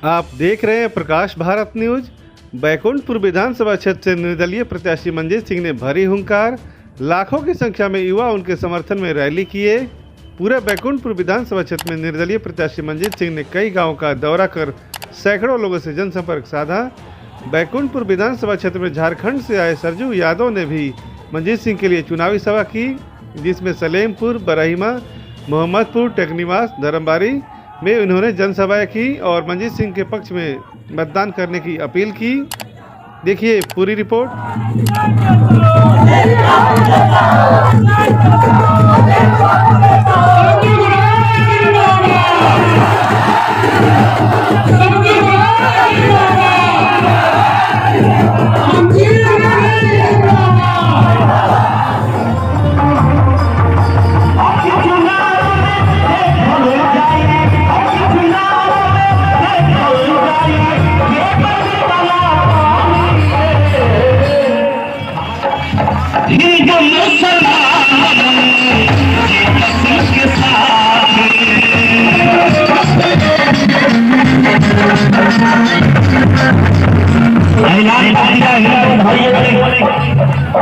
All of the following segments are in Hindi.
आप देख रहे हैं प्रकाश भारत न्यूज। बैकुंठपुर विधानसभा क्षेत्र से निर्दलीय प्रत्याशी मंजीत सिंह ने भरी हुंकार। लाखों की संख्या में युवा उनके समर्थन में रैली किए। पूरे बैकुंठपुर विधानसभा क्षेत्र में निर्दलीय प्रत्याशी मंजीत सिंह ने कई गांवों का दौरा कर सैकड़ों लोगों से जनसंपर्क साधा। बैकुंठपुर विधानसभा क्षेत्र में झारखंड से आए सरजू यादव ने भी मंजीत सिंह के लिए चुनावी सभा की, जिसमें सलेमपुर, बरहिमा, मोहम्मदपुर, टेकनीवास, धर्मबारी में उन्होंने जनसभाएं की और मंजीत सिंह के पक्ष में मतदान करने की अपील की। देखिए पूरी रिपोर्ट।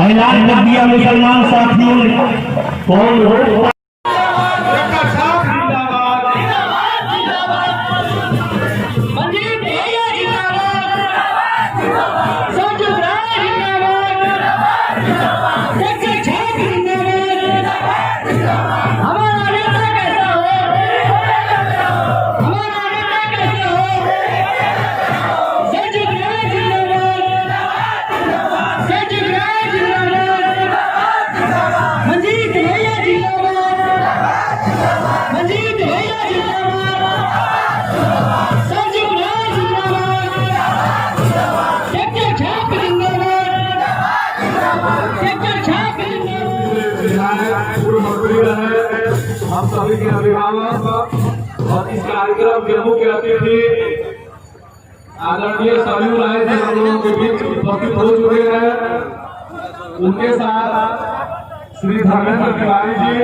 ऐलान कर दिया मुसलमान साथियों कौन हो। हम सभी के अभिभावक और इस कार्यक्रम के मुख्य अतिथि आदरणीय सरयू राय जी हम लोगों के बीच उपस्थित हो चुके हैं। उनके साथ श्री धर्मेंद्र तिवारी जी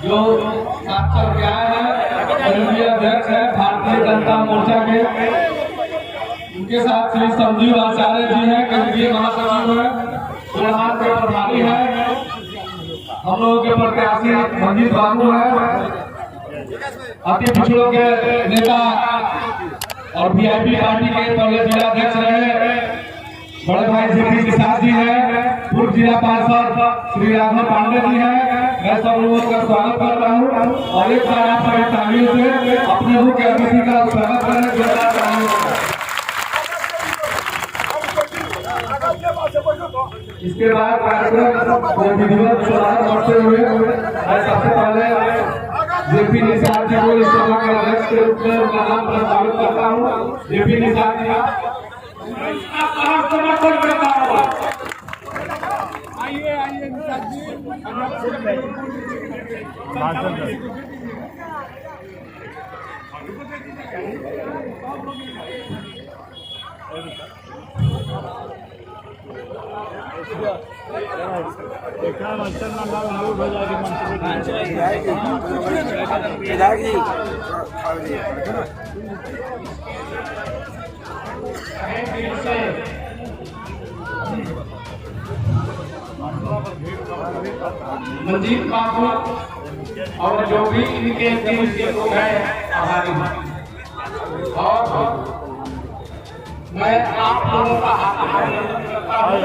जो साक्षर के आए हैं, केंद्रीय अध्यक्ष है भारतीय जनता मोर्चा के। उनके साथ श्री संजीव आचार्य जी हैं, केंद्रीय महासचिव है, चुनाव के प्रभारी है। हम लोगों के प्रत्याशी मंजीत बाबू है, अति पिछड़ों के नेता और वीआईपी पार्टी के पहले जिलाध्यक्ष रहे बड़े भाई जेपी निषाद जी है, पूर्व जिला पार्षद श्री राघव पांडे जी है। मैं सब लोगों का स्वागत करता हूँ और एक बार आप सभी तालियों से अपने मुख्य अतिथि का स्वागत करने। इसके बाद कार्यक्रम को विधिवत शुरुआत करते हुए मैं सबसे पहले जेपी निषाद जी को इस सभा के अध्यक्ष के रूप में उनका नाम प्रस्तावित करता हूँ। जेपी निषाद जी समर्थन करता हूँ। आइए आइए निषाद जी। मंजीत बाबू और जो भी इनके टीम के लोग हैं आभारी हैं और मैं आप लोगों का आभार करता हूं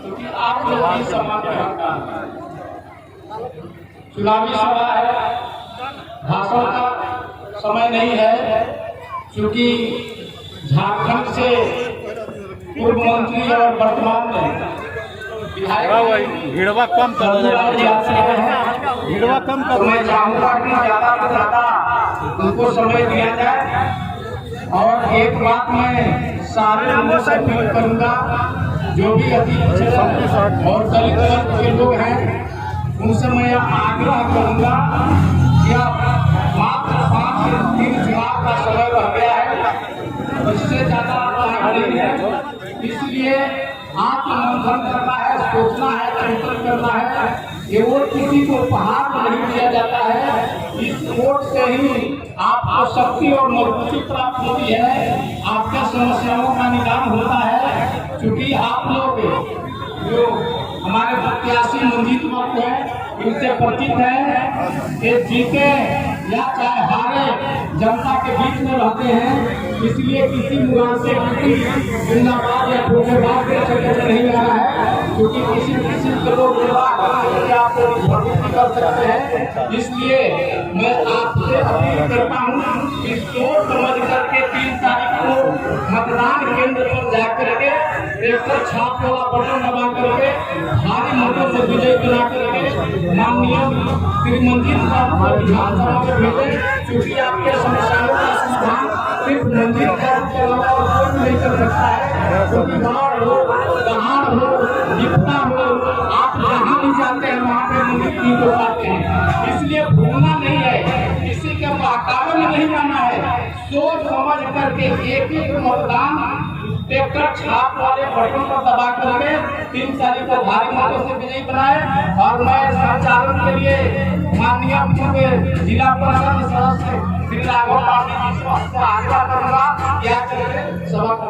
क्योंकि आप लोग की समर्थन का चुनावी सभा है, भाषण का समय नहीं है। क्योंकि झारखंड से पूर्व मंत्री और वर्तमान में भिड़वा कम कर भिड़वा कम कर मैं चाहूंगा कि ज्यादा से ज्यादा उनको समय दिया जाए। और एक बात मैं सारे लोगों से अपील करूंगा, जो भी अति पिछड़े और दलित वर्ग के लोग हैं उनसे मैं आग्रह करूंगा कि आप मात्र 5 दिन चुनाव का समय रह गया है, इससे ज्यादा आगे नहीं है। इसलिए आत्ममंथन करना है, सोचना है, चिंतन करना है। ये वोट किसी को उपहार में नहीं दिया जाता है। इस वोट से ही आपको शक्ति और मजबूती प्राप्त होती है, आपके समस्याओं का निदान होता है। क्योंकि आप लोग जो हमारे प्रत्याशी मंजीत बाबू हैं, इनसे परिचित है कि जीते या चाहे हारे जनता के बीच में रहते हैं, इसलिए किसी मुराद से जिंदाबाद या ठोकेबाज के चक्कर में नहीं आना है। क्योंकि किसी के लोग आप कर सकते हैं। इसलिए मैं आपसे अपील करता हूँ कि सोच समझ करके 3 तारीख को मतदान केंद्र पर जाकर के ट्रैक्टर छाप वाला बटन दबा करके भारी मतों से विजय बना करके माननीय श्री मंजीत साहब को विधानसभा में भेजें। क्योंकि आपके समस्याओं का समाधान सिर्फ मंजीत साहब के अलावा और कोई नहीं कर सकता है। क्योंकि बाढ़ हो, दहाड़ हो, विपदा हो, आप जहाँ भी जाते हैं वहाँ पे मंजीत जी को पाते हैं। इसलिए भूलना नहीं है, किसी के बहकावे में नहीं जाना है। सोच समझ करके एक मतदान ट्रैक्टर छाप वाले बटन पर दबा करके 3 तारीख को भारी मतों से विजयी बनाए। और मैं संचालन के लिए माननीय पूर्व जिला परिषद सदस्य श्री राघव पांडे जी से आग्रह करूंगा या सभा का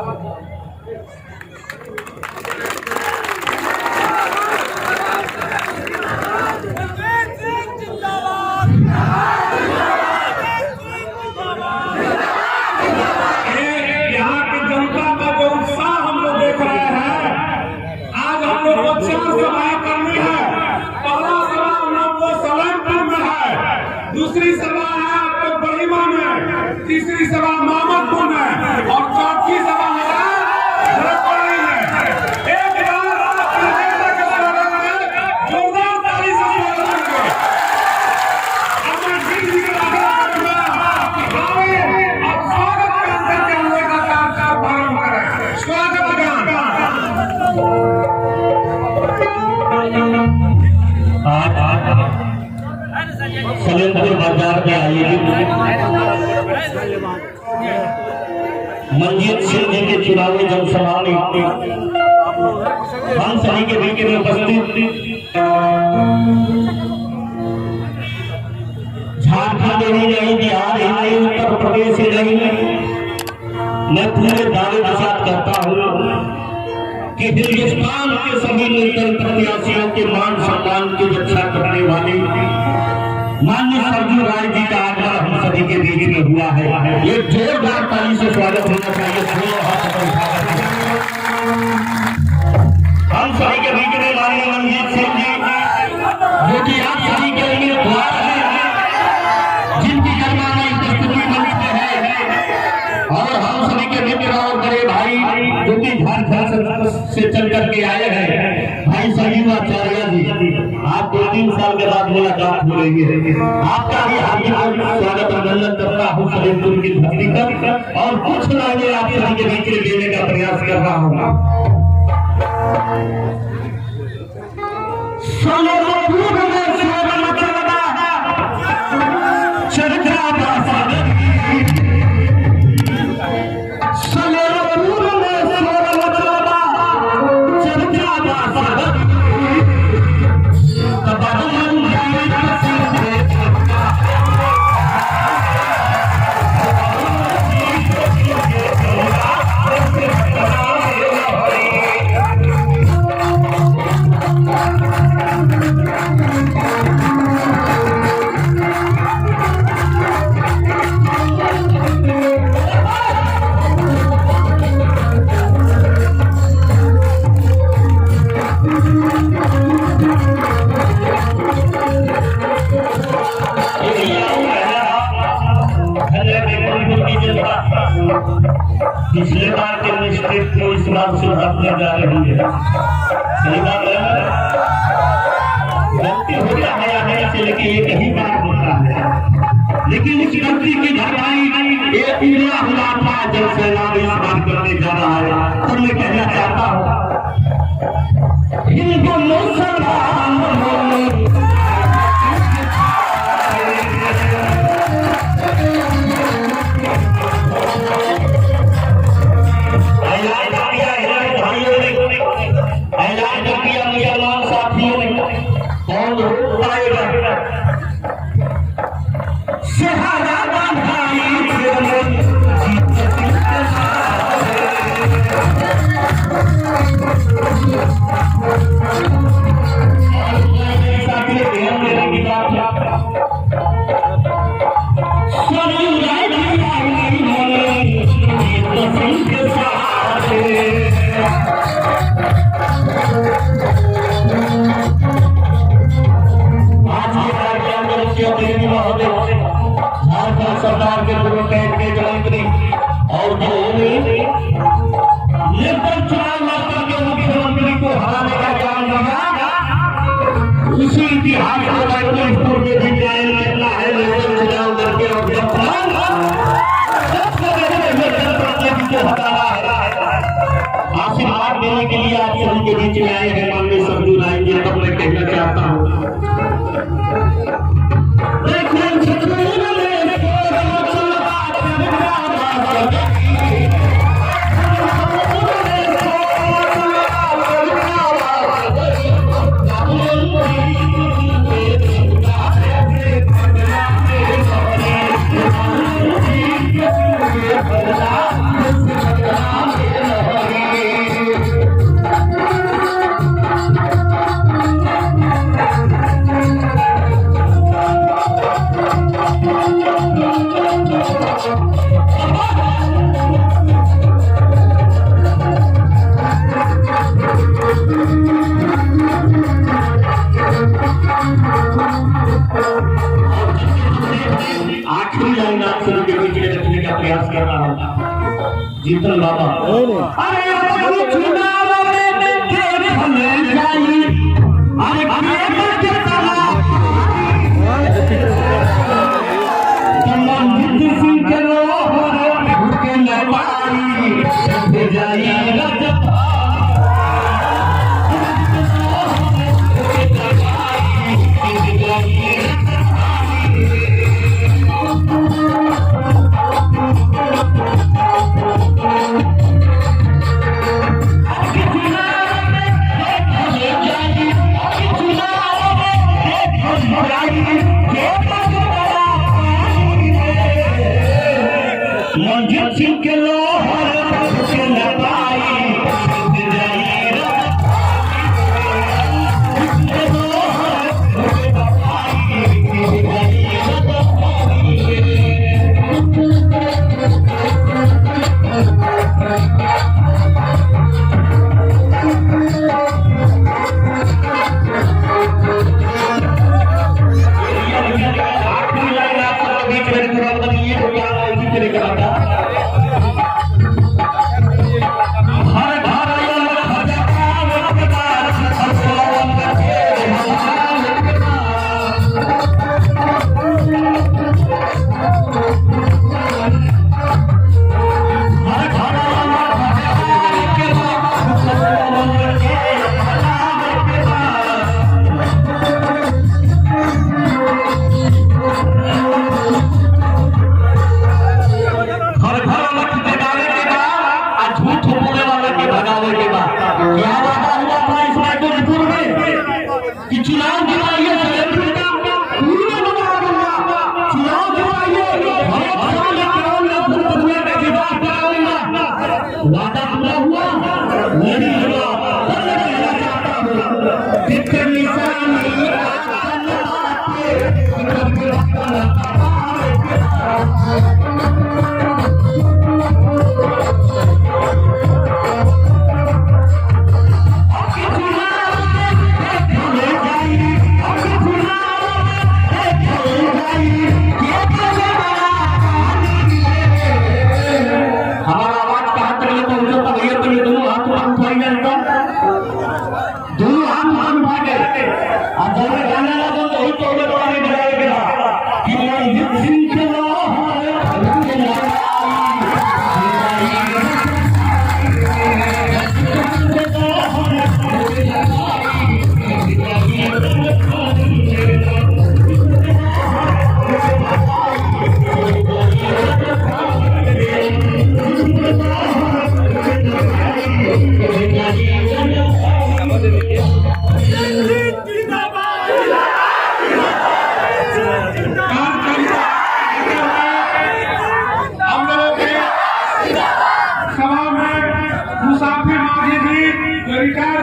दूसरी सभा है आपको बड़ीमा में, तीसरी सभा मोहम्मदपुर में और चौथी सभा है धरपड़ी में। एक बार जोरदार ताली से स्वागत करेंगे। अब मैं फिर भी आग्रह करूंगा कि आए और स्वागत करते हुए का प्रारंभ करें। स्वागत सलेमपुर बाजार में आयोजित मंजीत सिंह जी के चुनावी जनसभा में हम सभी के बीच में उपस्थित झारखंड ही नहीं, बिहार ही नहीं, उत्तर प्रदेश ही नहीं, मैं पूरे दावे के साथ कहता हूँ कि हिंदुस्तान के सभी निर्दल प्रत्याशियों के मान सम्मान की रक्षा करने वाली माननीय सरजू राय जी का आग्रह हम सभी के बीच में हुआ है। ये जोरदार ताली से स्वागत होना चाहिए। हम सभी के बीच में माननीय मंजीत सिंह जी जो कि आप सभी के लिए द्वार है, जिनकी गणमान्य उपस्थिति मंच में है, और हम सभी के मित्र और बड़े भाई जो कि झारखंड से चल करके आए हैं, भाई संजीव आचार्य जी, आप 2-3 साल के बाद मुलाकात हो रही है। आपका भी हार्दिक स्वागत अभिनंदन करता हूँ सलेमपुर की धरती पर, और कुछ लाइनें आप सभी के बीच में देने का प्रयास कर रहा हूँ। पिछले बार के मिस्टेक को इस बार सुधारने जा रही है। सही बात है, गलती होता है ऐसे, लेकिन एक ही बार होता है। लेकिन इस गलती की भरपाई एक पूरा हुआ था जब सैलाब इस बार करने जा रहा है। तो मैं कहना चाहता हूँ इनको मुसलमान भाइयों और जिन्होंने निर्दल चुनाव लड़कर के मुख्यमंत्री को हराने का काम किया, उसी इतिहास को बैतूल में भी कायम करना है। निर्दल चुनाव लड़के और को हटाना है। आशीर्वाद देने के लिए आप सभी के बीच में आए हैं माननीय सरजू राय जी, तब मैं कहना चाहता हूँ आखिरी लाइन आप सभी के बीच में रखने का प्रयास कर रहा हूँ। जीतन बाबा मंजीत सिंह के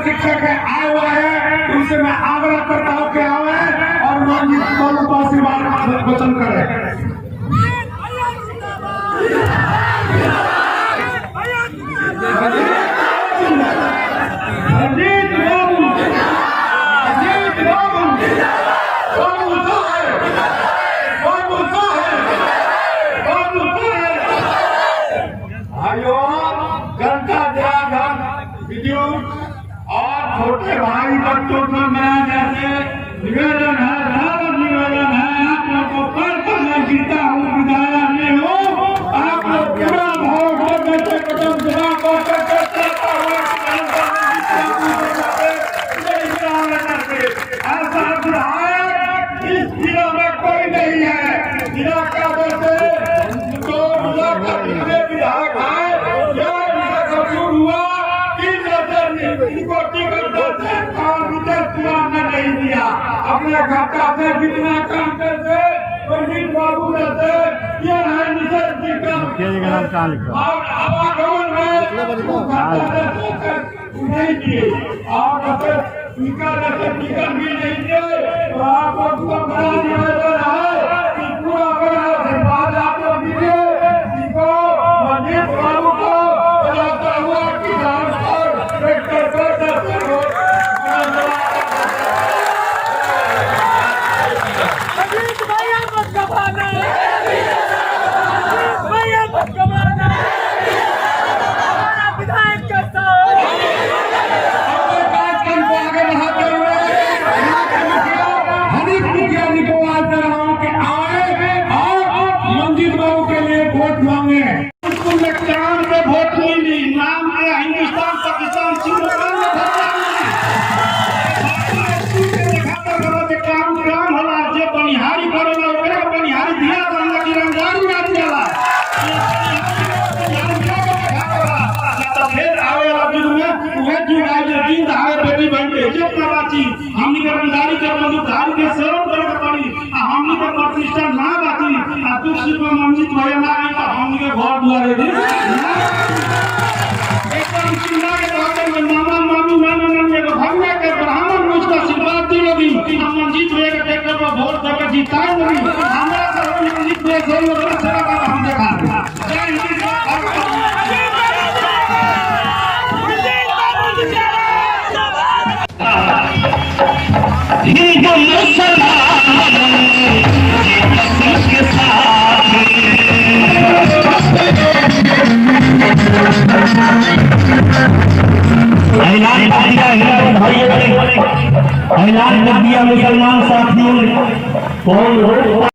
शिक्षक है आए हुए हैं, उनसे मैं आग्रह करता हूँ कि आवे और माननीय को आशीर्वाद वचन करें। भाइयों, जनता जनार्दन विद्युत और छोटे भाई बच्चों को मैं जैसे निवेदन है, निवेदन है, आप लोग को पढ़कर मैं जीता हूँ, विधाया नहीं हूँ, आप लोग पूरा भाव हो जैसे कदम जमा करके ऐसा विधायक इस जिला में कोई नहीं है। जिला का वैसे तो जिला का जितने विधायक है, यह हुआ कि इनको टिकट देते और विजय कुमार ने नहीं दिया। अपने खाता से जितना काम करते पंडित बाबू रहते, ये है निशर जी का और आवागमन नहीं दिए और टीका टीका भी नहीं दिए। तो आप लोग को बड़ा निवेदन है कि पूरा बड़ा आशीर्वाद आप लोग दीजिए, इनको पंडित बाबू को चलाता हुआ किसान और ट्रैक्टर पर हमनी के रंगदारी के मधुधारी के सेवन करे पड़ी, हमनी के प्रतिष्ठा ना बाती तू सिर्फ मंजित होए ना तो हमनी के घर दुआरे दी एकदम चिल्ला के बात में मामा मामी मामा ने भगवान के ब्राह्मण मुझको आशीर्वाद दी लगी हम मंजित होए के टेक्टर पर वोट देके जिताए लगी हमरा सब मंजित पे जोर में सेवा कर हम देखा जय हिंद। जो मुसलमान के साथ ऐलान कर दिया मुसलमान साथियों, कौन